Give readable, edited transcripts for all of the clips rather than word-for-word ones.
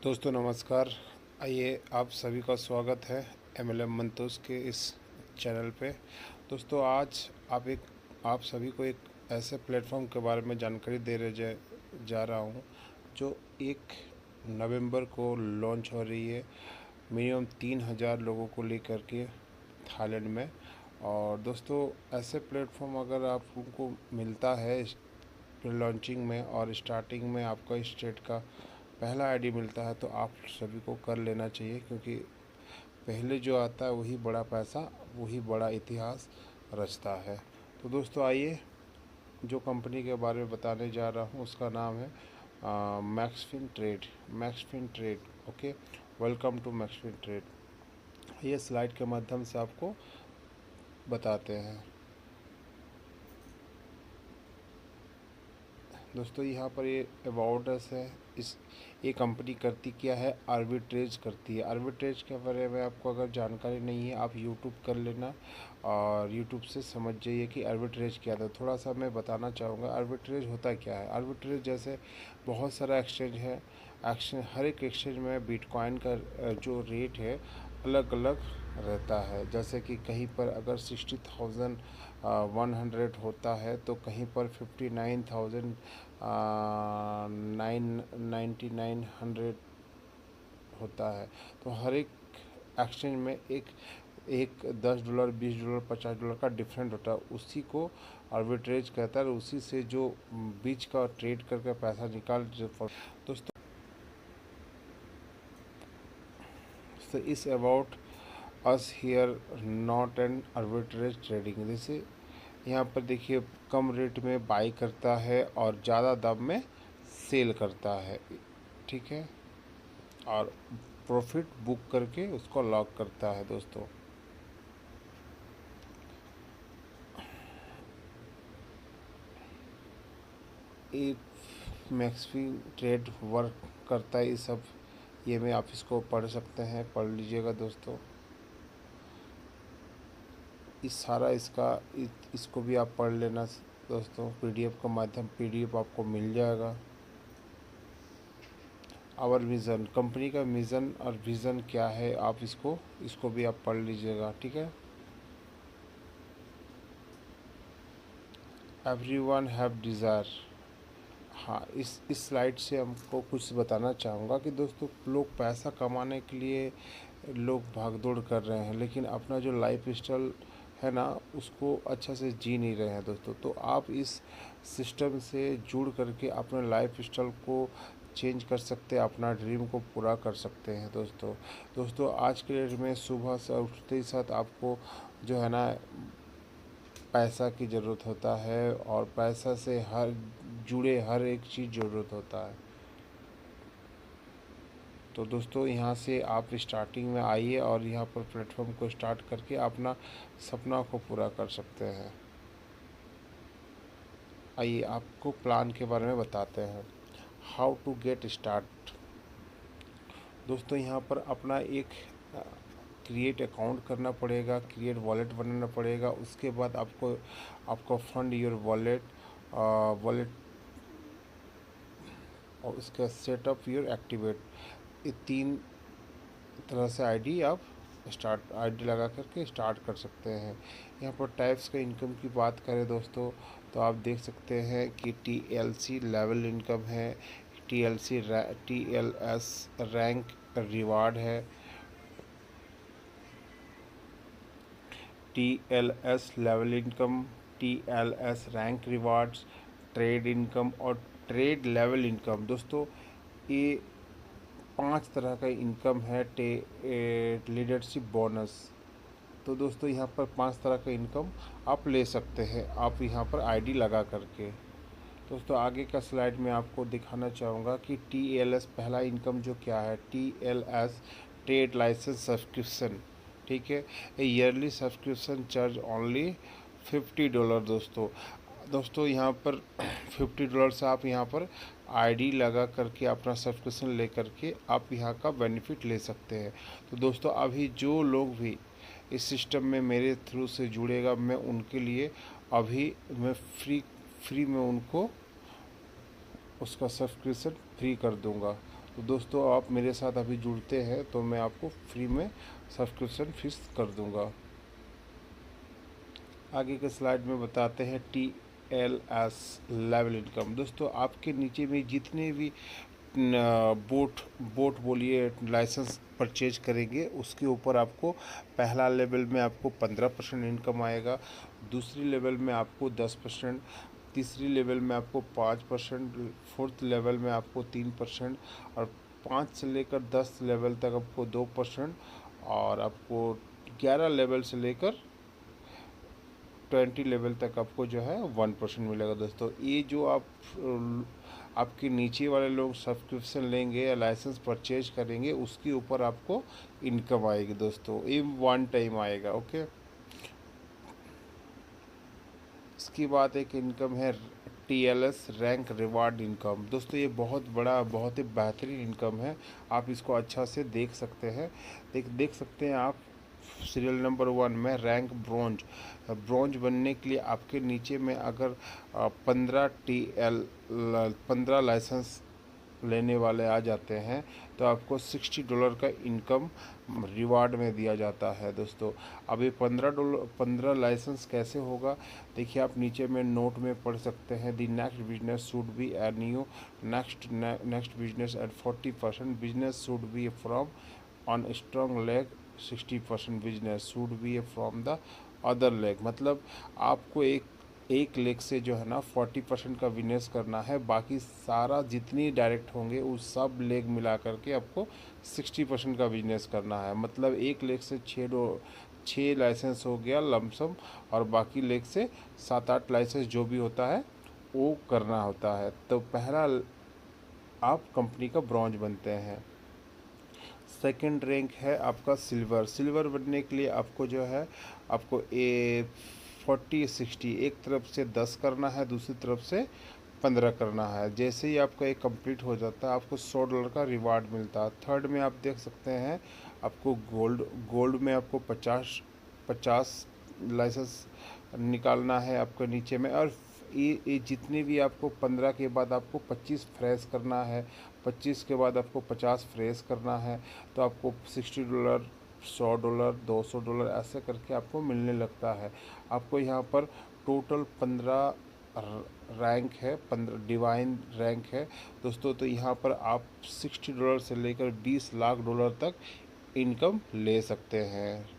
दोस्तों नमस्कार। आइए आप सभी का स्वागत है MLM मंतोष के इस चैनल पे। दोस्तों आज आप सभी को एक ऐसे प्लेटफॉर्म के बारे में जानकारी दे रहे जा रहा हूँ जो 1 नवंबर को लॉन्च हो रही है। मिनिमम 3000 लोगों को लेकर के थाईलैंड में। और दोस्तों ऐसे प्लेटफॉर्म अगर आपको मिलता है लॉन्चिंग में और स्टार्टिंग में आपका स्टेट का पहला आईडी मिलता है तो आप सभी को कर लेना चाहिए, क्योंकि पहले जो आता है वही बड़ा पैसा, वही बड़ा इतिहास रचता है। तो दोस्तों आइए जो कंपनी के बारे में बताने जा रहा हूँ उसका नाम है Maxfin Trade. Okay, welcome to Maxfin Trade. ये स्लाइड के माध्यम से आपको बताते हैं। दोस्तों यहाँ पर ये अबाउट अस है। ये कंपनी करती क्या है, आर्बिट्रेज करती है। आर्बिट्रेज के बारे में आपको अगर जानकारी नहीं है आप यूट्यूब कर लेना और यूट्यूब से समझ जाइए कि आर्बिट्रेज क्या था। थोड़ा सा मैं बताना चाहूँगा आर्बिट्रेज होता क्या है। आर्बिट्रेज जैसे बहुत सारा एक्सचेंज है, हर एक एक्सचेंज में बिटकॉइन का जो रेट है अलग अलग रहता है। जैसे कि कहीं पर अगर 60,100 होता है तो कहीं पर 59,999 होता है। तो हर एक एक्सचेंज में एक एक $10, $20, $50 का डिफरेंट होता है। उसी को आर्बिट्रेज कहता है। उसी से जो बीच का ट्रेड करके पैसा निकाल दोस्तों so is about us here not an arbitrage trading। जैसे यहाँ पर देखिए कम रेट में बाई करता है और ज़्यादा दाम में सेल करता है, ठीक है, और प्रॉफिट बुक करके उसको लॉक करता है। दोस्तों ये मैक्सफिन ट्रेड वर्क करता है। ये सब ये में आप इसको पढ़ सकते हैं, पढ़ लीजिएगा दोस्तों। इसको भी आप पढ़ लेना दोस्तों। पीडीएफ आपको मिल जाएगा। आवर विज़न, कंपनी का मिज़न और विज़न क्या है, आप इसको भी आप पढ़ लीजिएगा, ठीक है। Everyone have desire. हाँ, इस स्लाइड से हमको कुछ बताना चाहूँगा कि दोस्तों लोग पैसा कमाने के लिए लोग भागदौड़ कर रहे हैं, लेकिन अपना जो लाइफ स्टाइल है ना उसको अच्छा से जी नहीं रहे हैं दोस्तों। तो आप इस सिस्टम से जुड़ करके अपने लाइफ स्टाइल को चेंज कर सकते हैं, अपना ड्रीम को पूरा कर सकते हैं दोस्तों आज के डेट में सुबह से उठते ही साथ आपको जो है ना पैसा की ज़रूरत होता है और पैसा से जुड़े हर एक चीज़ ज़रूरत होता है। तो दोस्तों यहाँ से आप स्टार्टिंग में आइए और यहाँ पर प्लेटफॉर्म को स्टार्ट करके अपना सपना को पूरा कर सकते हैं। आइए आपको प्लान के बारे में बताते हैं। How to get start. दोस्तों यहाँ पर अपना एक क्रिएट अकाउंट करना पड़ेगा, क्रिएट वॉलेट बनाना पड़ेगा। उसके बाद आपको फंड योर वॉलेट और उसका सेटअप योर एक्टिवेट, ये 3 तरह से आईडी लगा करके स्टार्ट कर सकते हैं। यहाँ पर टाइप्स का इनकम की बात करें दोस्तों तो आप देख सकते हैं कि TLC लेवल इनकम है, TLS रैंक रिवार्ड है, TLS level income, TLS rank rewards, trade income और ट्रेड लेवल इनकम। दोस्तों ये 5 तरह का इनकम है। Leadership bonus. तो दोस्तों यहाँ पर 5 तरह का इनकम आप ले सकते हैं, आप यहाँ पर आईडी लगा करके। दोस्तों आगे का स्लाइड में आपको दिखाना चाहूँगा कि TLS पहला इनकम जो क्या है। TLS ट्रेड लाइसेंस सब्सक्रिप्शन, ठीक है। Yearly subscription charge only $50। दोस्तों यहाँ पर $50 से आप यहाँ पर आईडी लगा करके अपना सब्सक्रिप्शन ले करके आप यहाँ का बेनिफिट ले सकते हैं। तो दोस्तों अभी जो लोग भी इस सिस्टम में मेरे थ्रू से जुड़ेगा मैं उनके लिए अभी मैं फ्री में उनको उसका सब्सक्रिप्शन फ्री कर दूंगा। तो दोस्तों आप मेरे साथ अभी जुड़ते हैं तो मैं आपको फ्री में सब्सक्रिप्शन फीस कर दूंगा। आगे के स्लाइड में बताते हैं TLS लेवल इनकम। दोस्तों आपके नीचे में जितने भी बोट बोट बोलिए लाइसेंस परचेज करेंगे उसके ऊपर आपको पहला लेवल में आपको 15% इनकम आएगा, दूसरी लेवल में आपको 10%, तीसरी लेवल में आपको 5%, फोर्थ लेवल में आपको 3% और 5 से लेकर 10 लेवल तक आपको 2% और आपको 11 लेवल से लेकर 20 लेवल तक आपको जो है 1% मिलेगा। दोस्तों ये जो आपके नीचे वाले लोग सब्सक्रिप्शन लेंगे या लाइसेंस परचेज करेंगे उसके ऊपर आपको इनकम आएगी। दोस्तों ये वन टाइम आएगा। ओके, इसकी बात एक इनकम है TLS रैंक रिवार्ड इनकम। दोस्तों ये बहुत बड़ा बहुत ही बेहतरीन इनकम है, आप इसको अच्छा से देख सकते हैं। देख सकते हैं आप सीरियल नंबर 1 में रैंक ब्रोंज। ब्रोंज बनने के लिए आपके नीचे में अगर 15 लाइसेंस लेने वाले आ जाते हैं तो आपको $60 का इनकम रिवार्ड में दिया जाता है। दोस्तों अब ये $15 लाइसेंस कैसे होगा, देखिए आप नीचे में नोट में पढ़ सकते हैं। दी next business should be a new next business at 40%, business should be from on strong leg, 60% business should be from the other leg. मतलब आपको एक लेग से जो है ना 40% का बिजनेस करना है, बाकी सारा जितनी डायरेक्ट होंगे उस सब लेग मिला करके आपको 60% का बिजनेस करना है। मतलब एक लेग से 6 लाइसेंस हो गया लमसम और बाकी लेग से 7-8 लाइसेंस जो भी होता है वो करना होता है। तो पहला आप कंपनी का ब्रॉन्ज बनते हैं। सेकंड रैंक है आपका सिल्वर। सिल्वर बनने के लिए आपको जो है आपको 40-60 एक तरफ से 10 करना है, दूसरी तरफ से 15 करना है। जैसे ही आपका एक कंप्लीट हो जाता है आपको $100 का रिवार्ड मिलता है। थर्ड में आप देख सकते हैं आपको गोल्ड में आपको 50 लाइसेंस निकालना है आपको नीचे में। और ये जितने भी आपको 15 के बाद आपको 25 फ्रेश करना है, 25 के बाद आपको 50 फ्रेश करना है, तो आपको $60, $100, $200 ऐसे करके आपको मिलने लगता है। आपको यहाँ पर टोटल 15 रैंक है, 15 डिवाइन रैंक है दोस्तों। तो यहाँ पर आप $60 से लेकर $20 लाख तक इनकम ले सकते हैं।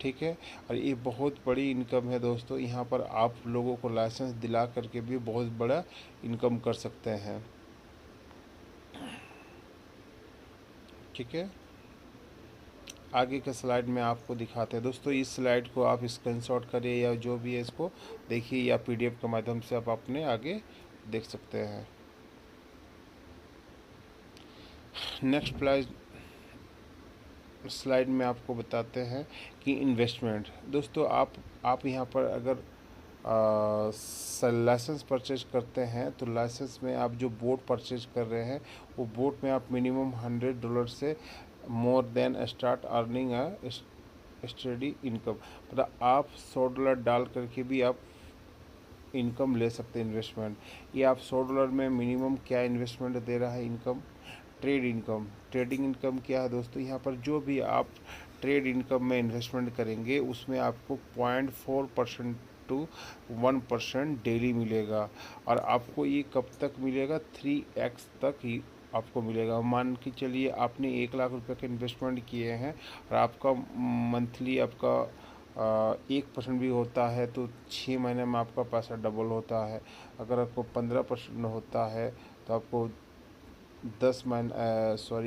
ठीक है, और ये बहुत बड़ी इनकम है दोस्तों। यहाँ पर आप लोगों को लाइसेंस दिला करके भी बहुत बड़ा इनकम कर सकते हैं। ठीक है, आगे के स्लाइड में आपको दिखाते हैं। दोस्तों इस स्लाइड को आप स्क्रीनशॉट करिए या जो भी है इसको देखिए या PDF के माध्यम से आप अपने आगे देख सकते हैं। नेक्स्ट स्लाइड में आपको बताते हैं कि इन्वेस्टमेंट। दोस्तों आप यहाँ पर अगर लाइसेंस परचेज करते हैं तो लाइसेंस में आप जो बोट परचेज कर रहे हैं वो बोट में आप मिनिमम $100 से मोर देन स्टार्ट अर्निंग अ स्टडी इनकम। मतलब आप $100 डाल करके भी आप इनकम ले सकते हैं। इन्वेस्टमेंट ये आप $100 में मिनिमम क्या इन्वेस्टमेंट दे रहा है income, trade income. Trading income क्या है दोस्तों, यहाँ पर जो भी आप ट्रेड इनकम में इन्वेस्टमेंट करेंगे उसमें आपको 0.4% टू 1% डेली मिलेगा। और आपको ये कब तक मिलेगा, 3x तक ही आपको मिलेगा। मान के चलिए आपने 1 लाख रुपए का इन्वेस्टमेंट किए हैं और आपका मंथली आपका 1% भी होता है तो 6 महीने में आपका पैसा डबल होता है। अगर आपको 15% होता है तो आपको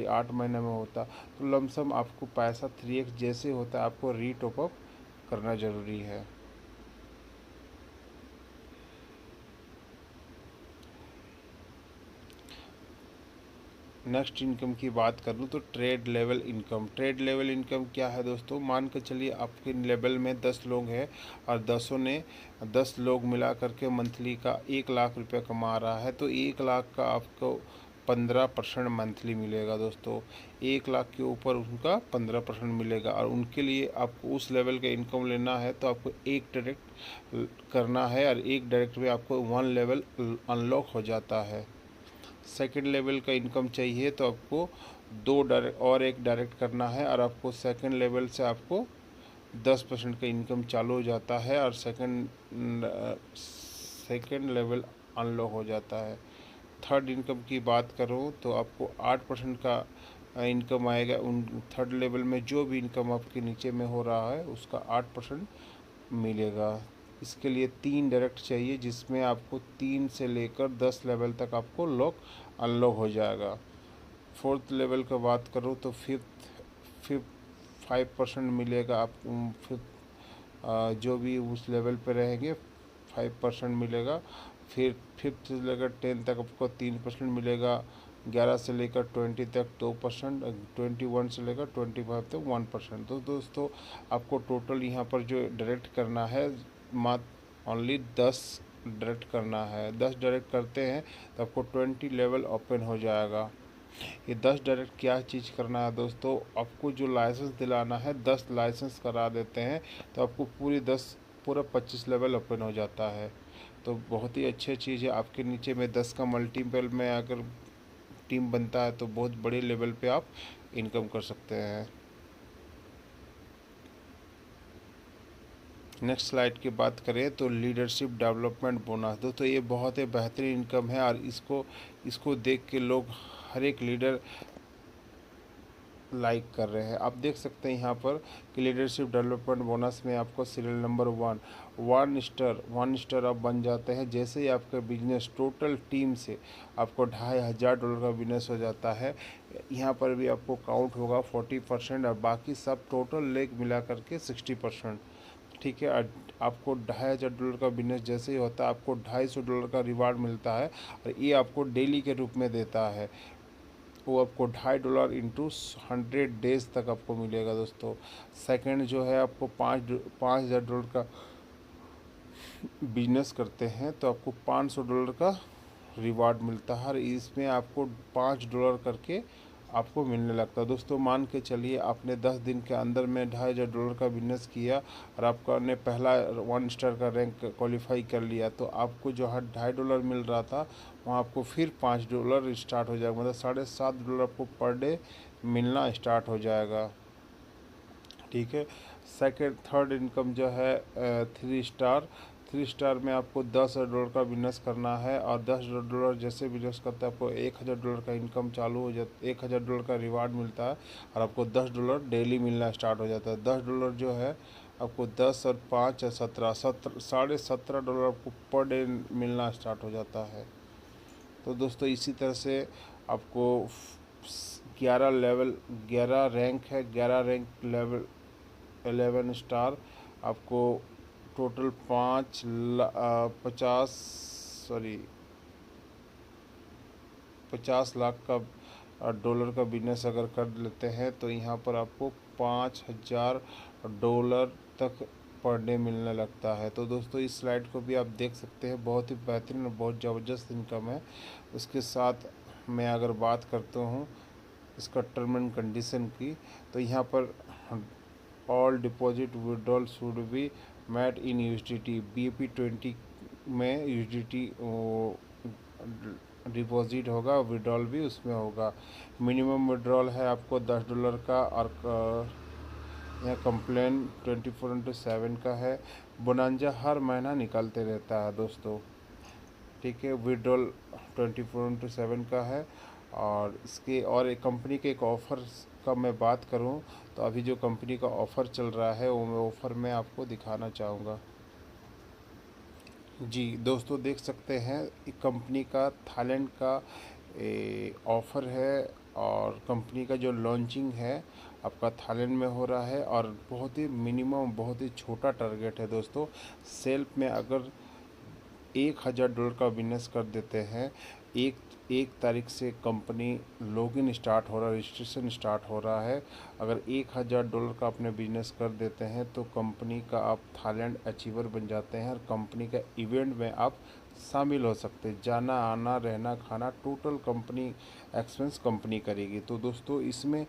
8 महीने में होता तो लमसम आपको पैसा 3x जैसे होता है आपको टॉप अप करना ज़रूरी है। नेक्स्ट इनकम की बात करूँ तो trade level income. Trade level income क्या है दोस्तों, मान कर चलिए आपके लेवल में 10 लोग हैं और 10 लोग मिला करके मंथली का 1 लाख रुपये कमा रहा है तो 1 लाख का आपको 15% मंथली मिलेगा दोस्तों। 1 लाख के ऊपर उनका 15% मिलेगा और उनके लिए आपको उस लेवल का इनकम लेना है तो आपको एक डायरेक्ट करना है और एक डायरेक्ट में आपको 1 लेवल अनलॉक हो जाता है। सेकंड लेवल का इनकम चाहिए तो आपको दो डायरेक्ट और एक डायरेक्ट करना है, और आपको सेकंड लेवल से आपको 10% का इनकम चालू हो जाता है और सेकंड लेवल अनलॉक हो जाता है। थर्ड इनकम की बात करूँ तो आपको 8% का इनकम आएगा। उन थर्ड लेवल में जो भी इनकम आपके नीचे में हो रहा है उसका 8% मिलेगा। इसके लिए 3 डायरेक्ट चाहिए, जिसमें आपको 3 से लेकर 10 लेवल तक आपको लॉक अनलॉक हो जाएगा। फोर्थ लेवल का बात करूँ तो फिफ्थ 5% मिलेगा आप। फिफ्थ जो भी उस लेवल पे रहेंगे 5% मिलेगा। फिर फिफ्थ से लेकर 10 तक आपको 3% मिलेगा। 11 से लेकर 20 तक 2%, 21 से लेकर 25 तक 1%। तो दोस्तों आपको टोटल यहाँ पर जो डायरेक्ट करना है मात्र ओनली 10 डायरेक्ट करना है। 10 डायरेक्ट करते हैं तो आपको 20 लेवल ओपन हो जाएगा। ये 10 डायरेक्ट क्या चीज़ करना है दोस्तों, आपको जो लाइसेंस दिलाना है 10 लाइसेंस करा देते हैं तो आपको पूरा 25 लेवल ओपन हो जाता है। तो बहुत ही अच्छी चीज़ है। आपके नीचे में 10 का मल्टीपल में अगर टीम बनता है तो बहुत बड़े लेवल पे आप इनकम कर सकते हैं। नेक्स्ट स्लाइड की बात करें तो लीडरशिप डेवलपमेंट बोनस, दोस्तों ये बहुत ही बेहतरीन इनकम है और इसको देख के लोग हर एक लीडर लाइक कर रहे हैं। आप देख सकते हैं यहाँ पर कि लीडरशिप डेवलपमेंट बोनस में आपको सीरियल नंबर 1 स्टार आप बन जाते हैं। जैसे ही आपका बिजनेस टोटल टीम से आपको $2,500 का बिजनेस हो जाता है। यहाँ पर भी आपको काउंट होगा 40% और बाकी सब टोटल लेग मिला करके 60%। ठीक है, आपको $2,500 का बिजनेस जैसे ही होता है आपको $250 का रिवार्ड मिलता है और ये आपको डेली के रूप में देता है। वो आपको $2.50 इंटू 100 डेज तक आपको मिलेगा दोस्तों। सेकंड जो है आपको $5,000 का बिजनेस करते हैं तो आपको $500 का रिवार्ड मिलता है और इसमें आपको $5 करके आपको मिलने लगता है। दोस्तों मान के चलिए आपने 10 दिन के अंदर में $2,500 का बिजनेस किया और आपका ने पहला 1 स्टार का रैंक क्वालिफाई कर लिया, तो आपको जो है $2.50 मिल रहा था वहाँ आपको फिर $5 स्टार्ट हो जाएगा, मतलब $7.5 आपको पर डे मिलना स्टार्ट हो जाएगा। ठीक है, थर्ड इनकम जो है 3 स्टार में आपको $10,000 का बिजनेस करना है और $10,000 जैसे बिजनेस करते हैं आपको $1,000 का इनकम चालू हो जाता है। $1,000 का रिवार्ड मिलता है और आपको $10 डेली मिलना स्टार्ट हो जाता है। $10 जो है आपको 10 और 5 और 17 $17.5 आपको पर डे मिलना स्टार्ट हो जाता है। तो दोस्तों इसी तरह से आपको 11 रैंक है, 11 रैंक लेवल 11 स्टार आपको टोटल 50 लाख का डॉलर का बिजनेस अगर कर लेते हैं तो यहाँ पर आपको $5,000 तक पर डे मिलने लगता है। तो दोस्तों इस स्लाइड को भी आप देख सकते हैं, बहुत ही बेहतरीन और बहुत ज़बरदस्त इनकम है। उसके साथ मैं अगर बात करता हूँ इसका टर्म एंड कंडीशन की, तो यहाँ पर all deposit withdrawal should be made in USDT। BEP20 में USDT डिपॉजिट होगा, विड्रॉल भी उसमें होगा। मिनिमम विड्रॉल है आपको $10 का और यहाँ कंप्लेन 24/7 का है। बोनांजा हर महीना निकलते रहता है दोस्तों। ठीक है, विड्रॉल 24/7 का है। और इसके और एक कंपनी के एक ऑफ़र का मैं बात करूं तो अभी जो कंपनी का ऑफ़र चल रहा है वो मैं ऑफ़र में आपको दिखाना चाहूँगा। जी दोस्तों देख सकते हैं एक कंपनी का थाईलैंड का ऑफ़र है और कंपनी का जो लॉन्चिंग है आपका थाईलैंड में हो रहा है और बहुत ही मिनिमम बहुत ही छोटा टारगेट है दोस्तों। सेल्फ में अगर $1,000 का बिजनेस कर देते हैं, एक तारीख से कंपनी लॉगिन स्टार्ट हो रहा है, रजिस्ट्रेशन स्टार्ट हो रहा है। अगर $1,000 का अपने बिजनेस कर देते हैं तो कंपनी का आप थाईलैंड अचीवर बन जाते हैं और कंपनी का इवेंट में आप शामिल हो सकते हैं। जाना आना रहना खाना टोटल कंपनी एक्सपेंस कंपनी करेगी। तो दोस्तों इसमें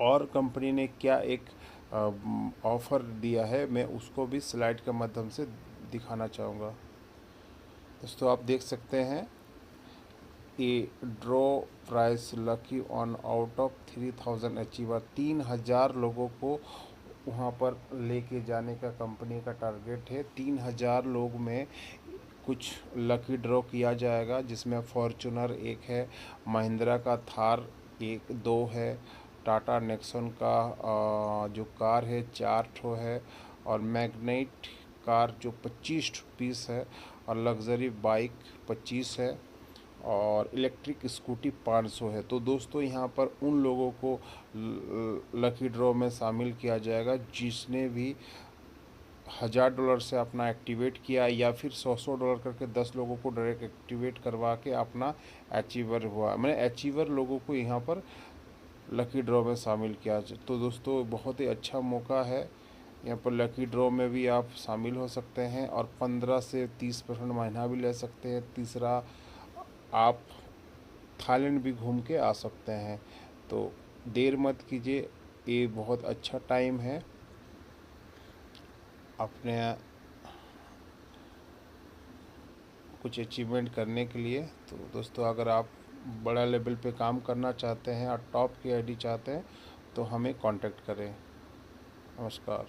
और कंपनी ने क्या एक ऑफ़र दिया है मैं उसको भी स्लाइड के माध्यम से दिखाना चाहूँगा। दोस्तों आप देख सकते हैं a draw price lucky on out of 3000 achiever. 3000 लोगों को वहाँ पर लेके जाने का कंपनी का टारगेट है। 3000 लोग में कुछ लकी ड्रॉ किया जाएगा, जिसमें फॉर्चूनर एक है, महिंद्रा का थार एक दो है, टाटा नेक्सॉन का जो कार है 4 ठो है, और मैग्नेट कार जो 25 पीस है, और लग्जरी बाइक 25 है, और इलेक्ट्रिक स्कूटी 500 है। तो दोस्तों यहाँ पर उन लोगों को लकी ड्रॉ में शामिल किया जाएगा जिसने भी $1000 से अपना एक्टिवेट किया, या फिर $100 करके 10 लोगों को डायरेक्ट एक्टिवेट करवा के अपना अचीवर हुआ। मैंने अचीवर लोगों को यहाँ पर लकी ड्रॉ में शामिल किया। तो दोस्तों बहुत ही अच्छा मौका है, यहाँ पर लकी ड्रॉ में भी आप शामिल हो सकते हैं, और 15 से 30% महीना भी ले सकते हैं। तीसरा, आप थाईलैंड भी घूम के आ सकते हैं। तो देर मत कीजिए, ये बहुत अच्छा टाइम है अपने कुछ अचीवमेंट करने के लिए। तो दोस्तों अगर आप बड़ा लेवल पे काम करना चाहते हैं और टॉप की आईडी चाहते हैं तो हमें कांटेक्ट करें। नमस्कार।